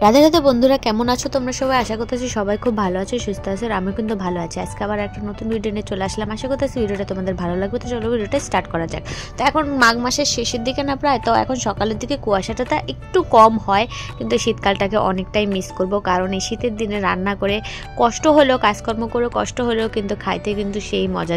রাধে রাধে বন্ধুরা, কেমন আছো তোমরা সবাই? আশা করতেছি সবাই খুব ভালো আছো, সুস্থ আছো। আর আমি কিন্তু ভালো আছি। আজকে আবার একটা নতুন ভিডিও নিয়ে চলে আসলাম। আশা করতেছি ভিডিওটা তোমাদের ভালো লাগবে। তো চলো ভিডিওটা স্টার্ট করা যাক। তো এখন মাঘ মাসের শেষের দিকে না, প্রায় তো এখন সকালের দিকে কুয়াশাটা একটু কম হয়, কিন্তু শীতকালটাকে অনেকটাই মিস করব। কারণ এই শীতের দিনে রান্না করে কষ্ট হলেও, কাজকর্ম করে কষ্ট হলেও কিন্তু খাইতে কিন্তু সেই মজা,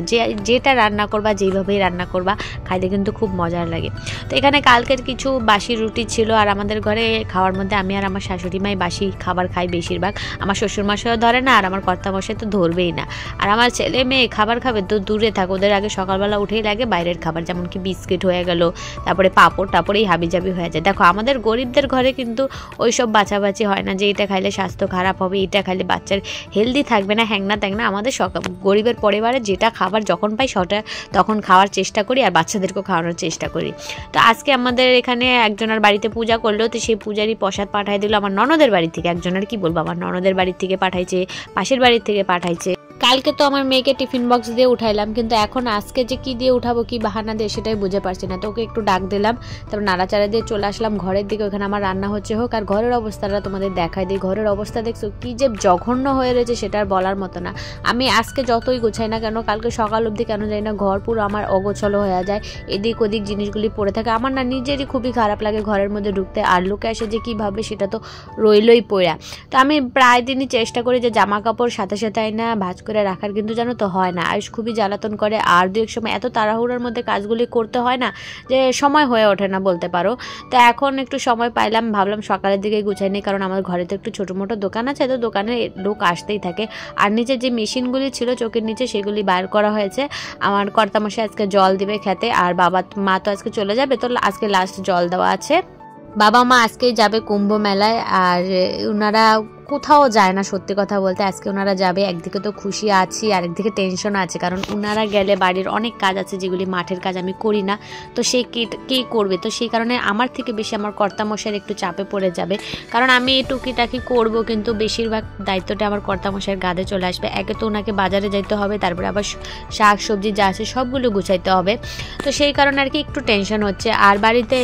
যেটা রান্না করবা, যেইভাবেই রান্না করবা, খাইতে কিন্তু খুব মজার লাগে। তো এখানে কালকের কিছু বাসি রুটি ছিল, আর আমাদের ঘরে খাওয়ার মধ্যে আমি আর আমার শাশুড়ি মাই বাসি খাবার খাই বেশিরভাগ। আমার শ্বশুরমশাইও ধরে না, আর আমার কর্তামশাই তো ধরবেই না। আর আমার ছেলে মেয়ে খাবার খাবে তো দূরে থাক, ওদের আগে সকালবেলা উঠেই লাগে বাইরের খাবার, যেমন কি বিস্কিট হয়ে গেল, তারপরে পাঁপড় টাপড়, এই হাবিজাবি হয়ে যায়। দেখো আমাদের গরিবদের ঘরে কিন্তু ওইসব বাছাবাছি হয় না, যে এটা খাইলে স্বাস্থ্য খারাপ হবে, এটা খাইলে বাচ্চার হেলদি থাকবে না, হ্যাংনা ত্যাংনা। আমাদের গরিবের পরিবারে যেটা খাবার যখন পাই সেটা তখন খাওয়ার চেষ্টা করি, আর বাচ্চাদেরকেও খাওয়ানোর চেষ্টা করি। তো আজকে আমাদের এখানে একজনের বাড়িতে পূজা করলো, তো সেই পূজারই প্রসাদ পাঠাই দিল আমার ননদের বাড়ি থেকে। একজনের কি বলবো, আমার ননদের বাড়ি থেকে পাঠাইছে, পাশের বাড়ির থেকে পাঠাইছে। কালকে তো আমার মেয়েকে টিফিন বক্স দিয়ে উঠাইলাম, কিন্তু এখন আজকে যে কি দিয়ে উঠাবো, কি বাহানা দিয়ে, সেটাই বুঝে পারছি না। তো ওকে একটু ডাক দিলাম, তারপর নাড়াচাড়া দিয়ে চলে আসলাম ঘরের দিকে। ওখানে আমার রান্না হচ্ছে হোক, আর ঘরের অবস্থাটা তোমাদের দেখাই দিই। ঘরের অবস্থা দেখছো কি যে জঘন্য হয়ে রয়েছে, সেটা আর বলার মতো না। আমি আজকে যতই গোছাই না কেন, কালকে সকাল অবধি কেন যাই না, ঘর পুরো আমার অগোছলো হয়ে যায়, এদিক ওদিক জিনিসগুলি পড়ে থাকে। আমার না নিজেরই খুবই খারাপ লাগে ঘরের মধ্যে ঢুকতে, আর লোকে এসে যে কীভাবে সেটা তো রইলই পড়া। তো আমি প্রায় দিনই চেষ্টা করি যে জামা কাপড় সাথে সাথে আইনা ভাঁজ করে রাখার, কিন্তু জানো তো হয় না। আয়ুষ খুবই জ্বালাতন করে, আর দু এক সময় এত তাড়াহুড়োর মধ্যে কাজগুলি করতে হয় না যে সময় হয়ে ওঠে না বলতে পারো। তো এখন একটু সময় পাইলাম, ভাবলাম সকালের দিকে গুছাই নিই, কারণ আমার ঘরে তো একটু ছোটো মোটো দোকান আছে, তো দোকানে লোক আসতেই থাকে। আর নিচে যে মেশিনগুলি ছিল চোখের নিচে, সেগুলি বাইর করা হয়েছে। আমার কর্তামশাই আজকে জল দিবে খেতে, আর বাবা মা তো আজকে চলে যাবে, তো আজকে লাস্ট জল দেওয়া আছে। বাবা মা আজকেই যাবে কুম্ভ মেলায়, আর ওনারা কোথাও যায় না সত্যি কথা বলতে। আজকে ওনারা যাবে, একদিকে তো খুশি আছি, আর একদিকে টেনশন আছে, কারণ ওনারা গেলে বাড়ির অনেক কাজ আছে যেগুলি মাঠের কাজ আমি করি না, তো সে কে করবে। তো সেই কারণে আমার থেকে বেশি আমার কর্তামশাইয়ের একটু চাপে পড়ে যাবে, কারণ আমি টুকিটাকি করব, কিন্তু বেশিরভাগ দায়িত্বটা আমার কর্তামশাইয়ের গাদে চলে আসবে। একে তো ওনাকে বাজারে যাইতে হবে, তারপরে আবার শাক সবজি যা আছে সবগুলো গুছাইতে হবে। তো সেই কারণে আর কি একটু টেনশন হচ্ছে। আর বাড়িতে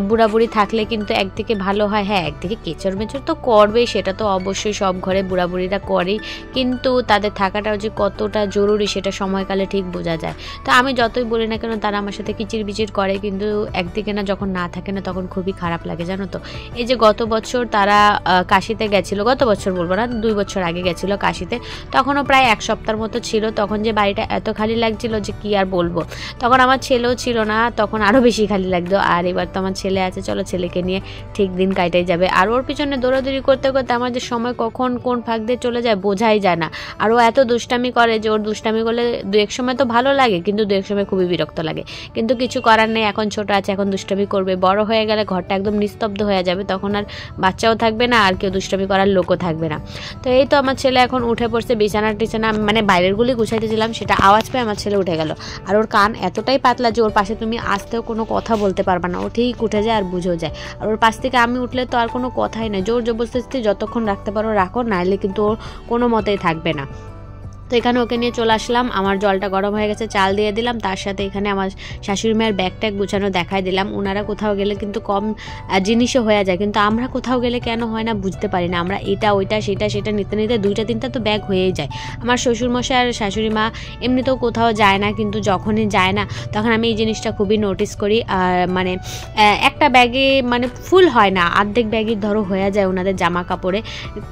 বুড়াবুড়ি থাকলে কিন্তু একদিকে ভালো হয়, হ্যাঁ একদিকে কেচড় মেচড় তো করবে, সেটা তো অবশ্যই সব ঘরে বুড়াবুড়িরা করেই, কিন্তু তাদের থাকাটাও যে কতটা জরুরি সেটা সময়কালে ঠিক বোঝা যায়। তো আমি যতই বলি না কেন, তারা আমার সাথে কিচির বিচির করে, কিন্তু একদিকে না যখন না থাকে না, তখন খুবই খারাপ লাগে জানো তো। এই যে গত বছর তারা কাশিতে গেছিলো, গত বছর বলবো না, 2 বছর আগে গেছিলো কাশিতে, তখনও প্রায় 1 সপ্তাহের মতো ছিল। তখন যে বাড়িটা এত খালি লাগছিল যে কি আর বলবো। তখন আমার ছেলেও ছিল না, তখন আরও বেশি খালি লাগতো। আর এবার তো আমার ছেলে আছে, চলো ছেলেকে নিয়ে ঠিক দিন কাটাই যাবে। আর ওর পিছনে দৌড়াদৌড়ি করতে করতে আমার যে সময় কখন কোন ফাঁক দিয়ে চলে যায় বোঝাই যায় না। আর ও এত দুষ্টামি করে যে ওর দুষ্টামি করলে 2-1 সময় তো ভালো লাগে, কিন্তু 2-1 সময় খুবই বিরক্ত লাগে। কিন্তু কিছু করার নেই, এখন ছোট আছে, এখন দুষ্টামি করবে। বড় হয়ে গেলে ঘরটা একদম নিস্তব্ধ হয়ে যাবে, তখন আর বাচ্চাও থাকবে না, আর কেউ দুষ্টামি করার লোকও থাকবে না। তো এই তো আমার ছেলে এখন উঠে পড়ছে, বিছানা টিছানা মানে বাইরেরগুলি গুছাইতেছিলাম, সেটা আওয়াজ পেয়ে আমার ছেলে উঠে গেল। আর ওর কান এতটাই পাতলা যে ওর পাশে তুমি আসতেও কোনো কথা বলতে পারবা না, ও ঠিক উঠে যায় আর বুঝেও যায়। আর ওর পাশ থেকে আমি উঠলে তো আর কোনো কথাই নেই, জোর জবরদস্তি যতক্ষণ রাখতে পারো রাখো, নাহলে কিন্তু ওর কোনো মতেই থাকবে না। তো এখানে ওকে নিয়ে চলে আসলাম, আমার জলটা গরম হয়ে গেছে, চাল দিয়ে দিলাম, তার সাথে এখানে আমার শাশুড়ি মায়ের ব্যাগ ট্যাগ গুছানো দেখাই দিলাম। ওনারা কোথাও গেলে কিন্তু কম জিনিসও হয়ে যায়, কিন্তু আমরা কোথাও গেলে কেন হয় না বুঝতে পারি না। আমরা এটা ওইটা সেটা নিতে নিতে 2টা-3টা তো ব্যাগ হয়েই যায়। আমার শ্বশুরমশাই আর শাশুড়ি মা এমনিতেও কোথাও যায় না, কিন্তু যখনই যায় না তখন আমি এই জিনিসটা খুবই নোটিস করি। আর মানে একটা ব্যাগে মানে ফুল হয় না, অর্ধেক ব্যাগই ধরো হয়ে যায় ওনাদের জামা কাপড়ে,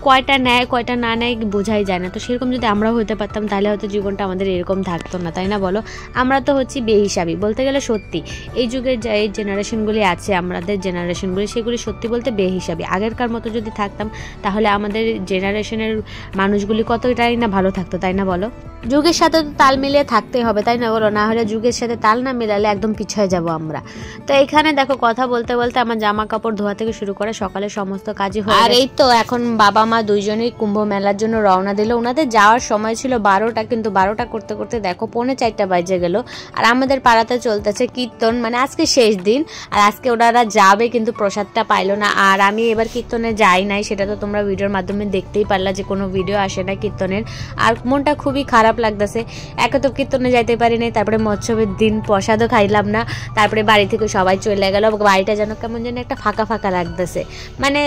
কয়টা নেয় কয়টা না নেয় বোঝাই যায় না। তো সেরকম যদি আমরাও হতে পারতাম, তাহলে হয়তো জীবনটা আমাদের এরকম থাকতো না, তাই না বলো? আমরা তো হচ্ছি বেহিসাবি বলতে গেলে। সত্যি এই যুগের যে এই জেনারেশনগুলি আছে, আমাদের জেনারেশনগুলি, সেগুলি সত্যি বলতে বেহিসাবি। আগেরকার মতো যদি থাকতাম, তাহলে আমাদের জেনারেশনের মানুষগুলি কতটাই না ভালো থাকতো, তাই না বলো? যুগের সাথে তো তাল মিলিয়ে থাকতে হবে, তাই না বলো? না হলে যুগের সাথে তাল না মিলালে একদম পিছিয়ে যাব আমরা। তো এখানে দেখো কথা বলতে বলতে আমার জামা কাপড় ধোয়া থেকে শুরু করে সকালে সমস্ত কাজই হয়। আর এই তো এখন বাবা মা দুইজনেই কুম্ভ মেলার জন্য রওনা দিল। ওনাদের যাওয়ার সময় ছিল 12টা, কিন্তু 12টা করতে করতে দেখো 3:45 বাজে গেল। আর আমাদের পাড়াতে চলতেছে কীর্তন, মানে আজকে শেষ দিন, আর আজকে ওনারা যাবে কিন্তু প্রসাদটা পাইলো না। আর আমি এবার কীর্তনে যাই নাই, সেটা তো তোমরা ভিডিওর মাধ্যমে দেখতেই পারলা যে কোনো ভিডিও আসে না কীর্তনের। আর মনটা খুবই খারাপ খারাপ লাগতেছে। একে তো কীর্তনে যাইতে পারি নাই, তারপরে মৎসবের দিন প্রসাদও খাইলাম না, তারপরে বাড়ি থেকে সবাই চলে গেল। বাড়িটা যেন কেমন যেন একটা ফাঁকা ফাঁকা লাগতেছে, মানে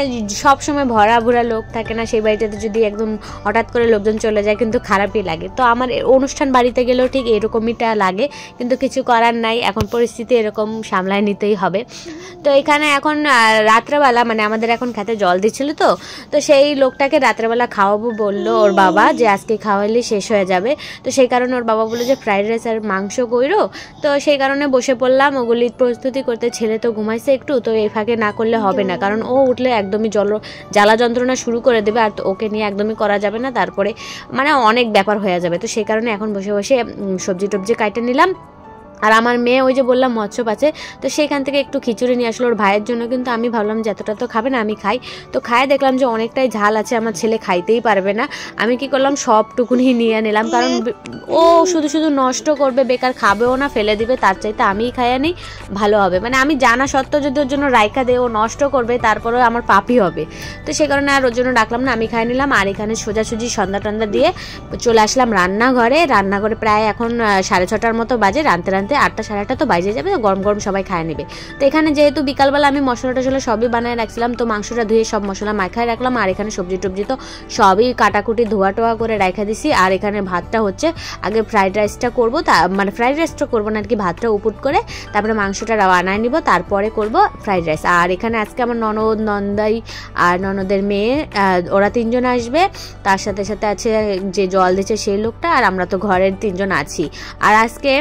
সবসময় ভরা ভরা লোক থাকে না, সেই বাড়িটাতে যদি একদম হঠাৎ করে লোকজন চলে যায় কিন্তু খারাপই লাগে। তো আমার অনুষ্ঠান বাড়িতে গেলেও ঠিক এরকমইটা লাগে, কিন্তু কিছু করার নাই, এখন পরিস্থিতি এরকম সামলায় নিতেই হবে। তো এখানে এখন রাত্রেবেলা মানে আমাদের এখন খেতে জল দিচ্ছিল, তো সেই লোকটাকে রাত্রেবেলা খাওয়াবো বললো ওর বাবা, যে আজকে খাওয়াইলে শেষ হয়ে যাবে। তো সেই কারণে ওর বাবা বললো যে ফ্রাইড রাইস আর মাংস কইরো। তো সেই কারণে বসে পড়লাম ওগুলি প্রস্তুতি করতে। ছেলে তো ঘুমাইছে একটু, তো এই ফাঁকে না করলে হবে না, কারণ ও উঠলে একদমই জ্বালা যন্ত্রণা শুরু করে দেবে, আর ওকে নিয়ে একদমই করা যাবে না, তারপরে মানে অনেক ব্যাপার হয়ে যাবে। তো সেই কারণে এখন বসে বসে সবজি টবজি কাটে নিলাম। আর আমার মেয়ে ওই যে বললাম মৎস্য আছে, তো সেইখান থেকে একটু খিচুড়ি নিয়ে আসলো ওর ভাইয়ের জন্য, কিন্তু আমি ভাবলাম যে এতটা তো খাবে না, আমি খাই। তো খায় দেখলাম যে অনেকটাই ঝাল আছে, আমার ছেলে খাইতেই পারবে না। আমি কি করলাম, সবটুকুনি নিয়ে নিলাম, কারণ ও শুধু শুধু নষ্ট করবে, বেকার খাবেও না, ফেলে দিবে, তার চাইতে আমিই খাইয়া নিই, ভালো হবে। মানে আমি জানা সত্ত্বেও যদি ওর জন্য রাইখা দেয়, ও নষ্ট করবে, তারপরেও আমার পাপই হবে। তো সেই কারণে আর ওর জন্য ডাকলাম না, আমি খাই নিলাম। আর এখানে সোজাসুজি সন্ধ্যা টন্দা দিয়ে চলে আসলাম রান্নাঘরে। প্রায় এখন 6:30টার মতো বাজে, রাঁধতে 8টা 8:30 তো বাজে যাবে, গরম গরম সবাই খায় নেবে। তো এখানে যেহেতু বিকালবেলা আমি মশলা টশলা সবই বানিয়ে রাখছিলাম, তো মাংসটা ধুয়ে সব মশলা মাখায় রাখলাম। আর এখানে সবজি টবজি তো সবই কাটাকুটি ধোয়া টোয়া করে রাখা দিছি। আর এখানে ভাতটা হচ্ছে, আগে ফ্রাইড রাইসটা করবো, মানে ফ্রাইড রাইসটা করবো না আর কি, ভাতটা উপুট করে তারপরে মাংসটা বানায় নিব, তারপরে করব ফ্রাইড রাইস। আর এখানে আজকে আমার ননদ, নন্দাই আর ননদের মেয়ে, ওরা 3 জন আসবে। তার সাথে সাথে আছে যে জল দিচ্ছে সেই লোকটা, আর আমরা তো ঘরের 3 জন আছি। আর আজকে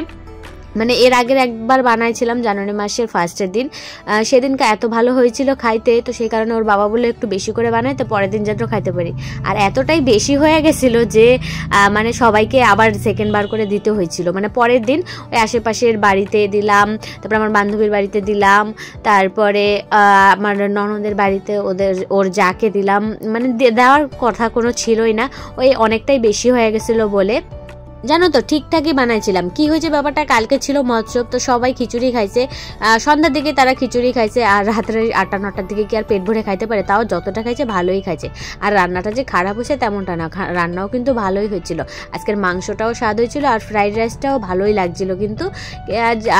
মানে এর আগের একবার বানাইছিলাম জানুয়ারি মাসের ফার্স্টের দিন, সেদিনকে এত ভালো হয়েছিল খাইতে, তো সেই কারণে ওর বাবা বলে একটু বেশি করে বানাই, তো পরের দিন যেন খাইতে পারি। আর এতটাই বেশি হয়ে গেছিল যে মানে সবাইকে আবার সেকেন্ড বার করে দিতে হয়েছিল। মানে পরের দিন ওই আশেপাশের বাড়িতে দিলাম, তারপরে আমার বান্ধবীর বাড়িতে দিলাম, তারপরে আমার ননদের বাড়িতে ওর যাকে দিলাম, মানে দেওয়ার কথা কোনো ছিলই না, ওই অনেকটাই বেশি হয়ে গেছিলো বলে। জানো তো ঠিকঠাকই বানাইছিলাম। কি হয়েছে ব্যাপারটা, কালকে ছিল মৎসব, তো সবাই খিচুড়ি খাইছে, সন্ধ্যার দিকে তারা খিচুড়ি খাইছে, আর রাত্রে 8টা 9টার দিকে কি আর পেট ভরে খাইতে পারে, তাও যতটা খাইছে ভালোই খাইছে। আর রান্নাটা যে খারাপ হয়েছে তেমনটা না, রান্নাও কিন্তু ভালোই হয়েছিল। আজকের মাংসটাও স্বাদ হয়েছিল, আর ফ্রাইড রাইসটাও ভালোই লাগছিল কিন্তু।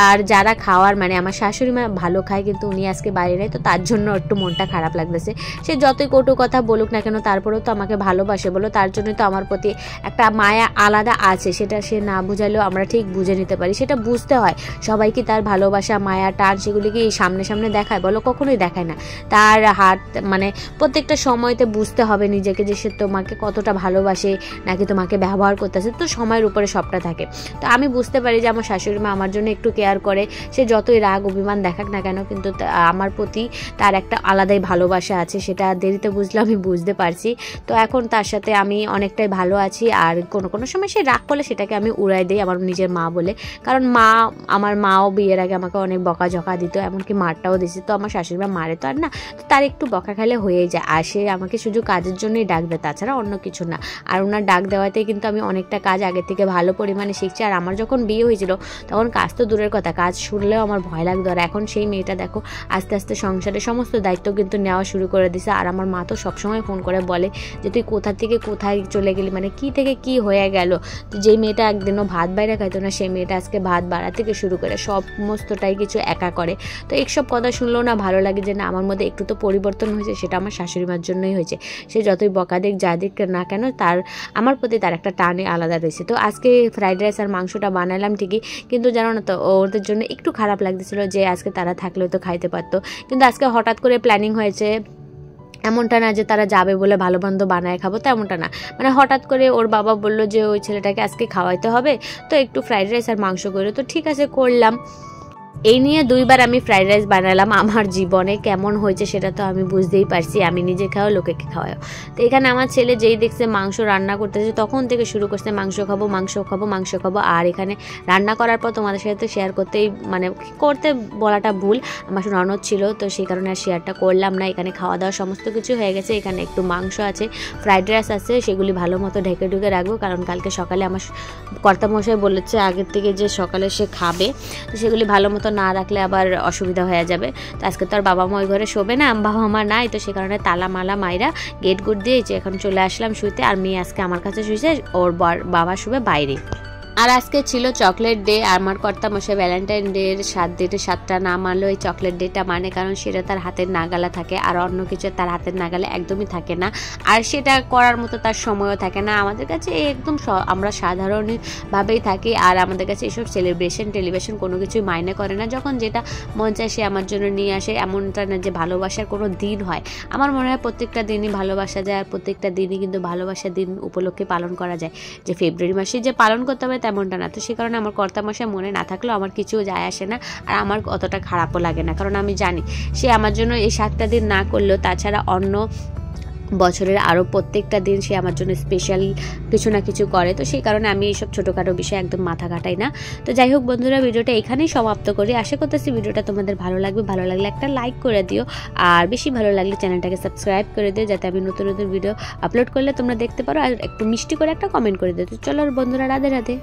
আর যারা খাওয়ার মানে আমার শাশুড়ি মা ভালো খায়, কিন্তু উনি আজকে বাইরে নেই, তো তার জন্য একটু মনটা খারাপ লাগতেছে। সে যতই কটু কথা বলুক না কেন, তারপরেও তো আমাকে ভালোবাসে বলো, তার জন্যই তো আমার প্রতি একটা মায়া আলাদা আছে, সেটা সে না বুঝালেও আমরা ঠিক বুঝে নিতে পারি, সেটা বুঝতে হয়। সবাই কি তার ভালোবাসা, মায়া, টান সেগুলি কি সামনে সামনে দেখায় বলো? কখনোই দেখায় না। তার হাত মানে প্রত্যেকটা সময়তে বুঝতে হবে নিজেকে, যে সে তোমাকে কতটা ভালোবাসে, নাকি তোমাকে ব্যবহার করতেছে। তো সময়ের উপরে সবটা থাকে। তো আমি বুঝতে পারি যে আমার শাশুড়ি মা আমার জন্য একটু কেয়ার করে, সে যতই রাগ অভিমান দেখাক না কেন, কিন্তু আমার প্রতি তার একটা আলাদাই ভালোবাসা আছে, সেটা দেরিতে বুঝলে আমি বুঝতে পারছি। তো এখন তার সাথে আমি অনেকটাই ভালো আছি। আর কোনো কোনো সময় সে রাগ করলে সেটাকে আমি উড়াই দিই আমার নিজের মা বলে, কারণ আমার মাও বিয়ের আগে আমাকে অনেক বকাঝকা দিত, এমনকি মারটাও দিয়েছে। তো আমার শাশুড়ি মা মারে তো আর না, তো তার একটু বকা খাইলে হয়েই যায়। আর সে আমাকে শুধু কাজের জন্যই ডাক দেয়, তাছাড়া অন্য কিছু না। আর ওনার ডাক দেওয়াতে কিন্তু আমি অনেকটা কাজ আগের থেকে ভালো পরিমাণে শিখছি। আর আমার যখন বিয়ে হয়েছিল তখন কাজ তো দূরের কথা, কাজ শুনলেও আমার ভয় লাগতো। আর এখন সেই মেয়েটা দেখো আস্তে আস্তে সংসারের সমস্ত দায়িত্ব কিন্তু নেওয়া শুরু করে দিছে। আর আমার মা তো সবসময় ফোন করে বলে যে তুই কোথা থেকে কোথায় চলে গেলি, মানে কি থেকে কি হয়ে গেল। তো যেই মেয়েটা একদিনও ভাত বাইরে খাইতো না, সেই মেয়েটা আজকে ভাত বাড়া থেকে শুরু করে সমস্তটাই কিছু একা করে। তো এইসব কথা শুনলেও না ভালো লাগে যে না, আমার মধ্যে একটু তো পরিবর্তন হয়েছে, সেটা আমার শাশুড়ি মার জন্যই হয়েছে। সে যতই বকা দিক যা দিক না কেন, আমার প্রতি তার একটা টানে আলাদা রয়েছে। তো আজকে ফ্রাইড রাইস আর মাংসটা বানালাম ঠিকই, কিন্তু জানো না তো ওদের জন্য একটু খারাপ লাগতেছিল যে আজকে তারা থাকলেও তো খাইতে পারতো। কিন্তু আজকে হঠাৎ করে প্ল্যানিং হয়েছে, এমনটা না যে তারা যাবে বলে ভালো মন্দ বানায় খাবো, তেমনটা না। মানে হঠাৎ করে ওর বাবা বললো যে ওই ছেলেটাকে আজকে খাওয়াইতে হবে, তো একটু ফ্রাইড রাইস আর মাংস করে, তো ঠিক আছে করলাম। এই নিয়ে 2বার আমি ফ্রাইড রাইস বানালাম। আমার জীবনে কেমন হয়েছে সেটা তো আমি বুঝতেই পারছি, আমি নিজে খাওয়া লোকেকে খাওয়াও। তো এখানে আমার ছেলে যেই দেখছে মাংস রান্না করতেছে তখন থেকে শুরু করছে মাংস খাবো মাংস খাবো মাংস খাবো। আর এখানে রান্না করার পর তোমাদের সাথে শেয়ার করতে বলাটা ভুল, আমার ননদ ছিল, তো সেই কারণে আর শেয়ারটা করলাম না। এখানে খাওয়া দাওয়া সমস্ত কিছু হয়ে গেছে, এখানে একটু মাংস আছে, ফ্রাইড রাইস আছে, সেগুলি ভালো মতো ঢেকে ঢুকে রাখবো, কারণ কালকে সকালে আমার কর্তামশাই বলেছে আগের থেকে যে সকালে সে খাবে, তো সেগুলি ভালো মতো মতো না রাখলে আবার অসুবিধা হয়ে যাবে। তো আজকে তো আর বাবা মা ওই ঘরে শোবে না, বাবা মা নাই, তো সে কারণে তালা মালা মাইরা গেট গুট দিয়েছে। এখন চলে আসলাম শুইতে, আর মেয়ে আজকে আমার কাছে শুয়েছে, ওর বাবা শুবে বাইরে। আর আজকে ছিল চকলেট ডে। আমার কর্তা মশাই ভ্যালেন্টাইন ডের 7 দিনে 7টা না মানলেও এই চকলেট ডেটা মানে, কারণ সেটা তার হাতের নাগালে থাকে, আর অন্য কিছু তার হাতের নাগালে একদমই থাকে না, আর সেটা করার মতো তার সময়ও থাকে না। আমাদের কাছে একদম আমরা সাধারণভাবেই থাকি, আর আমাদের কাছে এসব সেলিব্রেশন টেলিভিশন কোনো কিছুই মাইনে করে না। যখন যেটা মন চায় সে আমার জন্য নিয়ে আসে, এমনটা না যে ভালোবাসার কোনো দিন হয়। আমার মনে হয় প্রত্যেকটা দিনই ভালোবাসা যায়, আর প্রত্যেকটা দিনই কিন্তু ভালোবাসার দিন উপলক্ষে পালন করা যায়, যে ফেব্রুয়ারি মাসে যে পালন করতে হবে তেমনটা না। তো সে কারণে আমার কর্তামশাই মনে না থাকলেও আমার কিছুও যায় আসে না, আর আমার অতটা খারাপও লাগে না, কারণ আমি জানি সে আমার জন্য এই 7টা দিন না করলেও তাছাড়া অন্য বছরের আরও প্রত্যেকটা দিন সে আমার জন্য স্পেশাল কিছু না কিছু করে। তো সেই কারণে আমি এইসব ছোটোখাটো বিষয়ে একদম মাথা ঘাটাই না। তো যাই হোক বন্ধুরা, ভিডিওটা এখানেই সমাপ্ত করি। আশা করতেছি ভিডিওটা তোমাদের ভালো লাগবে, ভালো লাগলে একটা লাইক করে দিও, আর বেশি ভালো লাগলে চ্যানেলটাকে সাবস্ক্রাইব করে দিও, যাতে আমি নতুন নতুন ভিডিও আপলোড করলে তোমরা দেখতে পারো, আর একটু মিষ্টি করে একটা কমেন্ট করে দিও। তো চলো বন্ধুরা, রাধে রাধে।